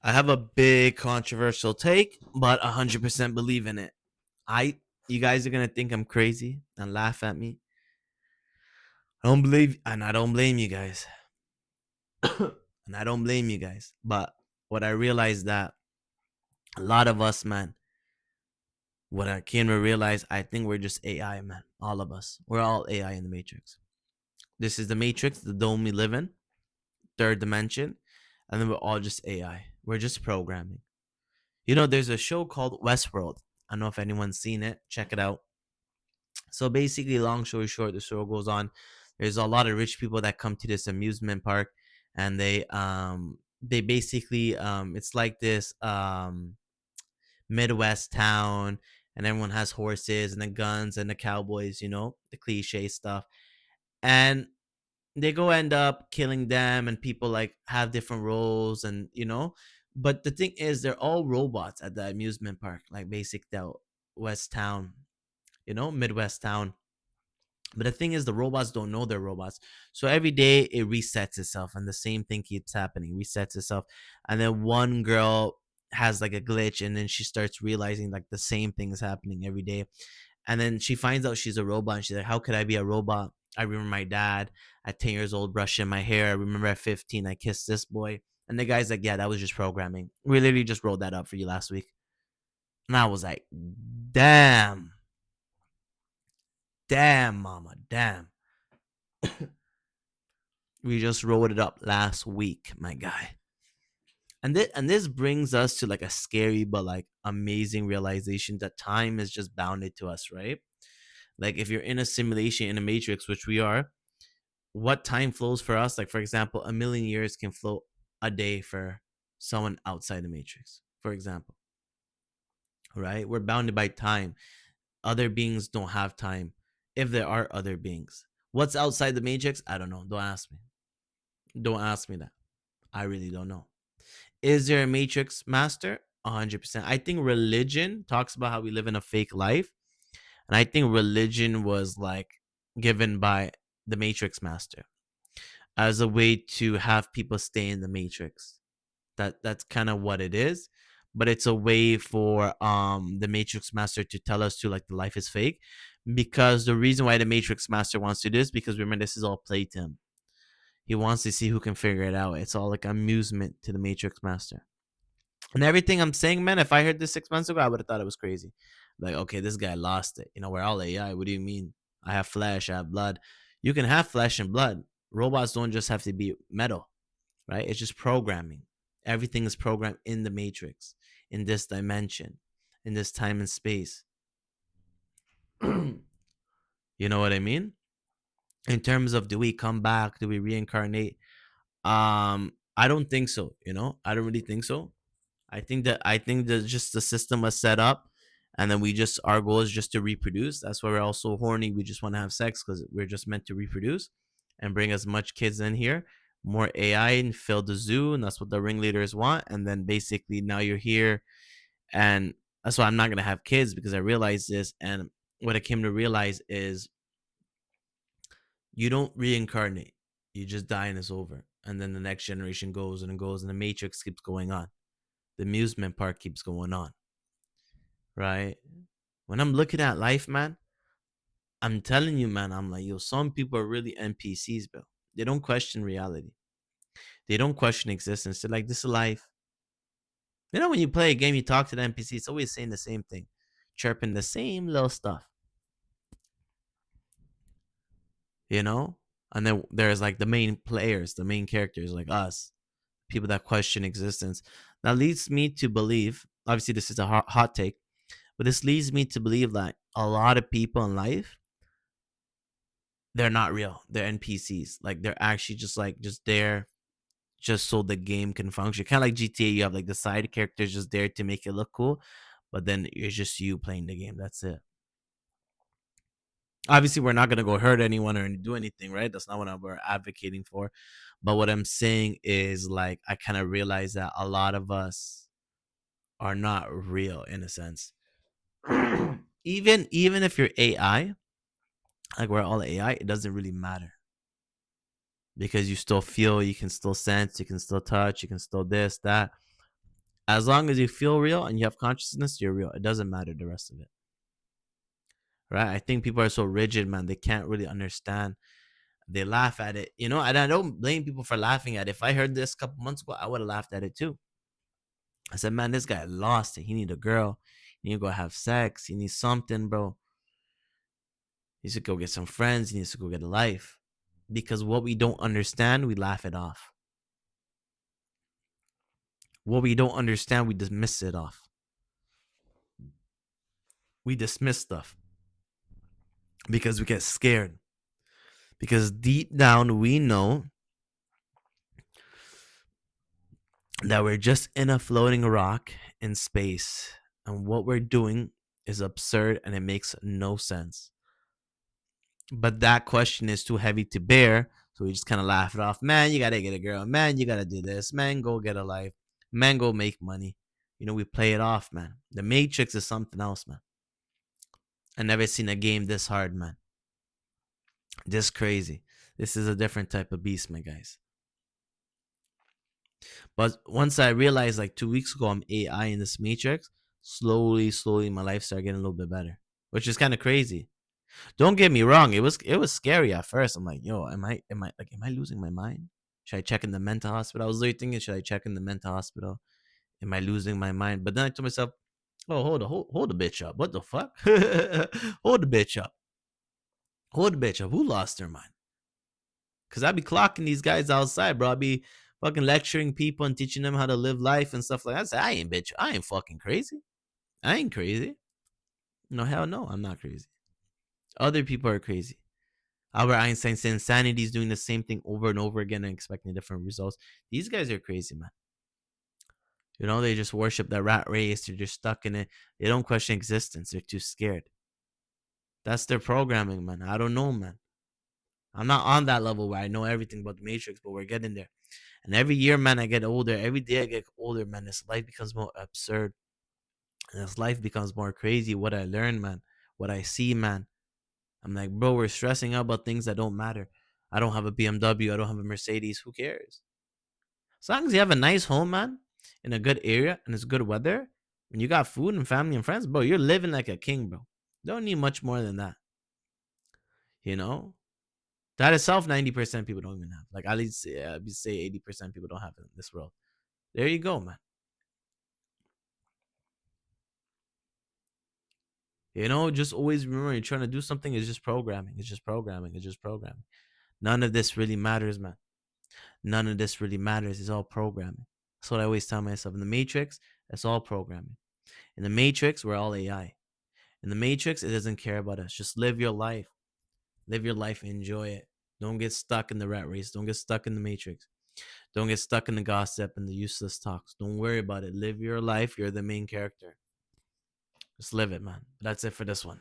I have a big controversial take, but 100% believe in it. I You guys are gonna think I'm crazy and laugh at me. I don't blame you guys. And I don't blame you guys. But what I realized that a lot of us, man, what I came to realize, I think we're just AI, man. All of us. We're all AI in the Matrix. This is the Matrix, the dome we live in, third dimension, and then we're all just AI. We're just programming. There's a show called Westworld. I don't know if anyone's seen it. Check it out. So basically, long story short, the show goes on. There's a lot of rich people that come to this amusement park, and they basically it's like this Midwest town, and everyone has horses and the guns and the cowboys, the cliche stuff. And they go end up killing them, and people like have different roles, and but the thing is, they're all robots at the amusement park, like basic the West town, Midwest town. But the thing is, the robots don't know they're robots. So every day it resets itself, and the same thing keeps happening, resets itself. And then one girl has like a glitch, and then she starts realizing like the same thing is happening every day. And then she finds out she's a robot, and she's like, how could I be a robot? I remember my dad at 10 years old brushing my hair. I remember at 15, I kissed this boy. And the guy's like, yeah, that was just programming. We literally just wrote that up for you last week. And I was like, damn, damn, mama, damn. We just wrote it up last week, my guy. And this brings us to like a scary but like amazing realization that time is just bounded to us, right? Like if you're in a simulation in a matrix, which we are, what time flows for us? Like for example, a million years can flow a day for someone outside the matrix, for example, right? We're bounded by time. Other beings don't have time. If there are other beings, what's outside the matrix? I don't know. Don't ask me. Don't ask me that. I really don't know. Is there a matrix master? 100%. I think religion talks about how we live in a fake life. And I think religion was like given by the matrix master as a way to have people stay in the matrix. That's kind of what it is. But it's a way for the matrix master to tell us to like the life is fake. Because the reason why the matrix master wants to do this, because remember, this is all play to him. He wants to see who can figure it out. It's all like amusement to the matrix master. And everything I'm saying, man, if I heard this 6 months ago, I would have thought it was crazy. Like, okay, this guy lost it. We're all AI. What do you mean? I have flesh, I have blood. You can have flesh and blood. Robots don't just have to be metal, right? It's just programming. Everything is programmed in the matrix, in this dimension, in this time and space. You know what I mean? In terms of, do we come back? Do we reincarnate? I don't think so. I don't really think so. I think that just the system was set up, and then we just our goal is just to reproduce. That's why we're all so horny. We just want to have sex because we're just meant to reproduce and bring as much kids in here, more AI, and fill the zoo, and that's what the ringleaders want. And then basically now you're here, and that's why I'm not gonna have kids, because I realized this. And what I came to realize is you don't reincarnate. You just die and it's over. And then the next generation goes and it goes, and the matrix keeps going on. The amusement park keeps going on, right? When I'm looking at life, man, I'm telling you, man, I'm like, yo, some people are really NPCs, bro. They don't question reality. They don't question existence. They're like, this is life. When you play a game, you talk to the NPC, it's always saying the same thing, chirping the same little stuff, you know? And then there's like the main players, the main characters, like us, people that question existence. That leads me to believe, obviously, this is a hot take, but this leads me to believe that a lot of people in life, they're not real. They're NPCs. Like they're actually just there just so the game can function. Kind of like GTA, you have like the side characters just there to make it look cool, but then it's just you playing the game. That's it. Obviously, we're not gonna go hurt anyone or do anything, right? That's not what we're advocating for. But what I'm saying is, like, I kind of realize that a lot of us are not real in a sense. Even if you're AI, like we're all AI, it doesn't really matter, because you still feel, you can still sense, you can still touch, you can still this, that. As long as you feel real and you have consciousness, you're real. It doesn't matter the rest of it. Right? I think people are so rigid, man. They can't really understand. They laugh at it, and I don't blame people for laughing at it. If I heard this a couple months ago, I would have laughed at it too. I said, man, this guy lost it. He need a girl. He need to go have sex. He needs something, bro. He needs to go get some friends. He needs to go get a life. Because what we don't understand, we laugh it off. What we don't understand, we dismiss it off. We dismiss stuff because we get scared. Because deep down, we know that we're just in a floating rock in space. And what we're doing is absurd and it makes no sense. But that question is too heavy to bear. So we just kind of laugh it off. Man, you got to get a girl. Man, you got to do this. Man, go get a life. Man, go make money. We play it off, man. The Matrix is something else, man. I never seen a game this hard, man. This crazy. This is a different type of beast, my guys. But once I realized, like 2 weeks ago, I'm AI in this Matrix, slowly, my life started getting a little bit better, which is kind of crazy. Don't get me wrong, it was scary at first. I'm like, yo, am I losing my mind? Should I check in the mental hospital? I was literally thinking, should I check in the mental hospital? Am I losing my mind? But then I told myself, oh, hold the bitch up. What the fuck? Hold the bitch up. Hold the bitch up. Who lost their mind? Cause I be clocking these guys outside, bro. I be fucking lecturing people and teaching them how to live life and stuff like that. I say, I ain't fucking crazy. I ain't crazy. No, hell no, I'm not crazy. Other people are crazy. Albert Einstein's insanity is doing the same thing over and over again and expecting different results. These guys are crazy, man. They just worship that rat race. They're just stuck in it. They don't question existence. They're too scared. That's their programming, man. I don't know, man. I'm not on that level where I know everything about the Matrix, but we're getting there. And every year, man, I get older. Every day I get older, man. This life becomes more absurd. And this life becomes more crazy. What I learn, man. What I see, man. I'm like, bro, we're stressing out about things that don't matter. I don't have a BMW. I don't have a Mercedes. Who cares? As long as you have a nice home, man, in a good area and it's good weather, and you got food and family and friends, bro, you're living like a king, bro. Don't need much more than that. You know? That itself, 90% people don't even have. Like, at least, yeah, I'd say 80% people don't have it in this world. There you go, man. Just always remember you're trying to do something is just programming. It's just programming. It's just programming. None of this really matters, man. None of this really matters. It's all programming. That's what I always tell myself. In the Matrix, it's all programming. In the Matrix, we're all AI. In the Matrix, it doesn't care about us. Just live your life. Live your life and enjoy it. Don't get stuck in the rat race. Don't get stuck in the Matrix. Don't get stuck in the gossip and the useless talks. Don't worry about it. Live your life. You're the main character. Just live it, man. That's it for this one.